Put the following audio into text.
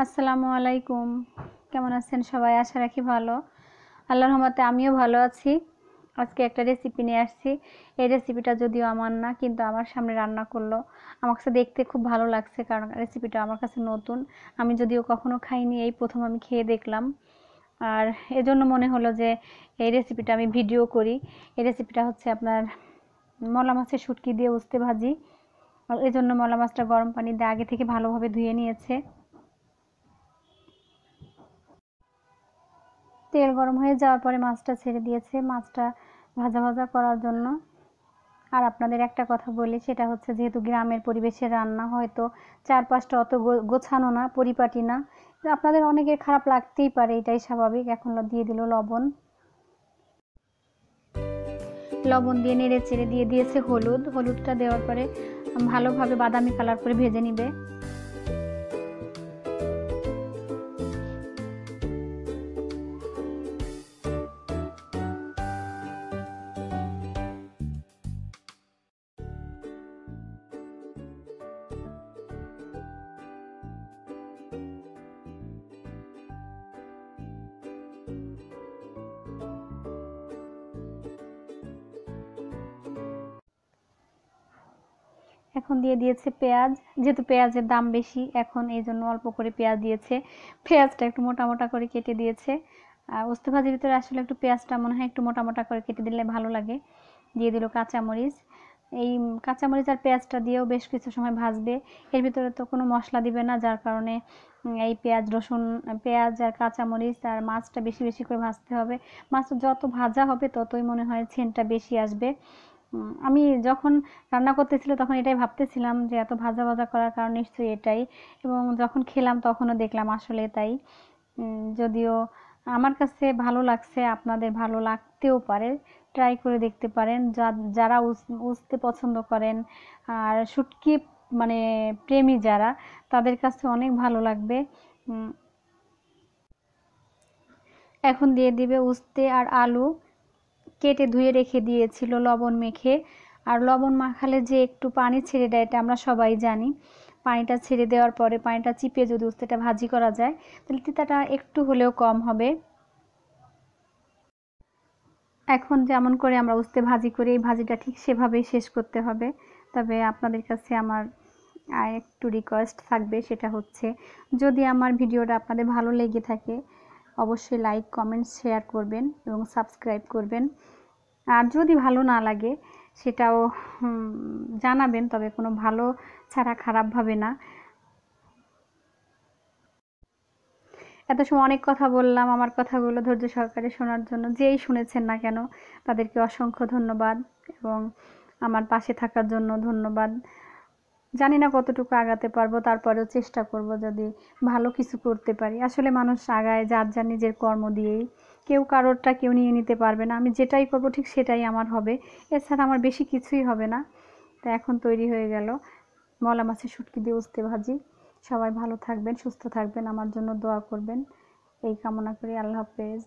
আসসালামু আলাইকুম। কেমন আছেন সবাই? আশা রাখি ভালো। আল্লাহর রহমতে আমিও ভালো আছি। আজকে একটা রেসিপি নিয়ে আসছি। এই রেসিপিটা যদিও আমার না, কিন্তু আমার সামনে রান্না করলো। আমার কাছে দেখতে খুব ভালো লাগছে, কারণ রেসিপিটা আমার কাছে নতুন। আমি যদিও কখনো খাইনি, এই প্রথম আমি খেয়ে দেখলাম। আর এজন্য মনে হলো যে এই রেসিপিটা আমি ভিডিও করি। এই রেসিপিটা হচ্ছে আপনার মলা মাছের শুটকি দিয়ে উস্তে ভাজি। আর এই জন্য মলা মাছটা গরম পানি দিয়ে আগে থেকে ভালোভাবে ধুয়ে নিয়েছে। তেল গরম হয়ে যাওয়ার পরে মাছটা ছেড়ে দিয়েছে, মাছটা ভাজা ভাজা করার জন্য। আর আপনাদের একটা কথা বলি, সেটা হচ্ছে যেহেতু গ্রামের পরিবেশের রান্না, হয়তো চারপাশটা অত গোছানো না, পরিপাটি না, আপনাদের অনেকের খারাপ লাগতেই পারে, এটাই স্বাভাবিক। এখন দিয়ে দিল লবণ। লবণ দিয়ে নেড়ে চেড়ে দিয়ে দিয়েছে হলুদ। হলুদটা দেওয়ার পরে ভালোভাবে বাদামি কালার করে ভেজে নিবে। এখন দিয়ে দিয়েছে পেঁয়াজ। যেহেতু পেঁয়াজের দাম বেশি এখন, এই জন্য অল্প করে পেঁয়াজ দিয়েছে। পেঁয়াজটা একটু মোটা মোটা করে কেটে দিয়েছে। উস্তে ভাজির ভিতরে আসলে একটু পেঁয়াজটা মনে হয় একটু মোটা মোটা করে কেটে দিলে ভালো লাগে। দিয়ে দিল কাঁচামরিচ। এই কাঁচামরিচ আর পেঁয়াজটা দিয়েও বেশ কিছু সময় ভাজবে। এর ভিতরে তো কোনো মশলা দিবে না, যার কারণে এই পেঁয়াজ রসুন, পেঁয়াজ আর কাঁচামরিচ আর মাছটা বেশি বেশি করে ভাজতে হবে। মাছটা যত ভাজা হবে ততই মনে হয় সেন্টটা বেশি আসবে। আমি যখন রান্না করতেছিল তখন এটাই ভাবতেছিলাম যে এত ভাজা ভাজা করার কারণ নিশ্চয়ই এটাই, এবং যখন খেলাম তখনও দেখলাম আসলে তাই। যদিও আমার কাছে ভালো লাগছে, আপনাদের ভালো লাগতেও পারে, ট্রাই করে দেখতে পারেন। যারা উস্তে পছন্দ করেন আর শুটকি মানে প্রেমী যারা, তাদের কাছে অনেক ভালো লাগবে। এখন দিয়ে দিবে উস্তে আর আলু। কেটে ধুয়ে রেখে দিয়েছিল লবণ মেখে। আর লবণ মাখালে যে একটু পানি ছেড়ে দেয়, এটা আমরা সবাই জানি। পানিটা ছেড়ে দেওয়ার পরে পানিটা চিপে যদি উস্তেটা ভাজি করা যায়, তাহলে তিতাটা একটু হলেও কম হবে। এখন যেমন করে আমরা উস্তে ভাজি করি, এই ভাজিটা ঠিক সেভাবেই শেষ করতে হবে। তবে আপনাদের কাছে আমার একটু রিকোয়েস্ট থাকবে, সেটা হচ্ছে যদি আমার ভিডিওটা আপনাদের ভালো লেগে থাকে, অবশ্যই লাইক কমেন্টস শেয়ার করবেন এবং সাবস্ক্রাইব করবেন। আর যদি ভালো না লাগে সেটাও জানাবেন, তবে কোনো ভালো ছাড়া খারাপভাবে না। এত সময় অনেক কথা বললাম, আমার কথাগুলো ধৈর্য সহকারে শোনার জন্য যেই শুনেছেন না কেন তাদেরকে অসংখ্য ধন্যবাদ, এবং আমার পাশে থাকার জন্য ধন্যবাদ। জানি না কতটুকু আগাতে পারবো, তারপরেও চেষ্টা করব যদি ভালো কিছু করতে পারি। আসলে মানুষ আগায় যার যার নিজের কর্ম দিয়েই। কেউ কারোরটা কেউ নিয়ে নিতে পারবে না। আমি যেটাই করব ঠিক সেটাই আমার হবে, এছাড়া আমার বেশি কিছুই হবে না। তা এখন তৈরি হয়ে গেল মলা মাছের শুটকি দিয়ে উস্তে ভাজি। সবাই ভালো থাকবেন, সুস্থ থাকবেন, আমার জন্য দোয়া করবেন, এই কামনা করি। আল্লাহ হাফেজ।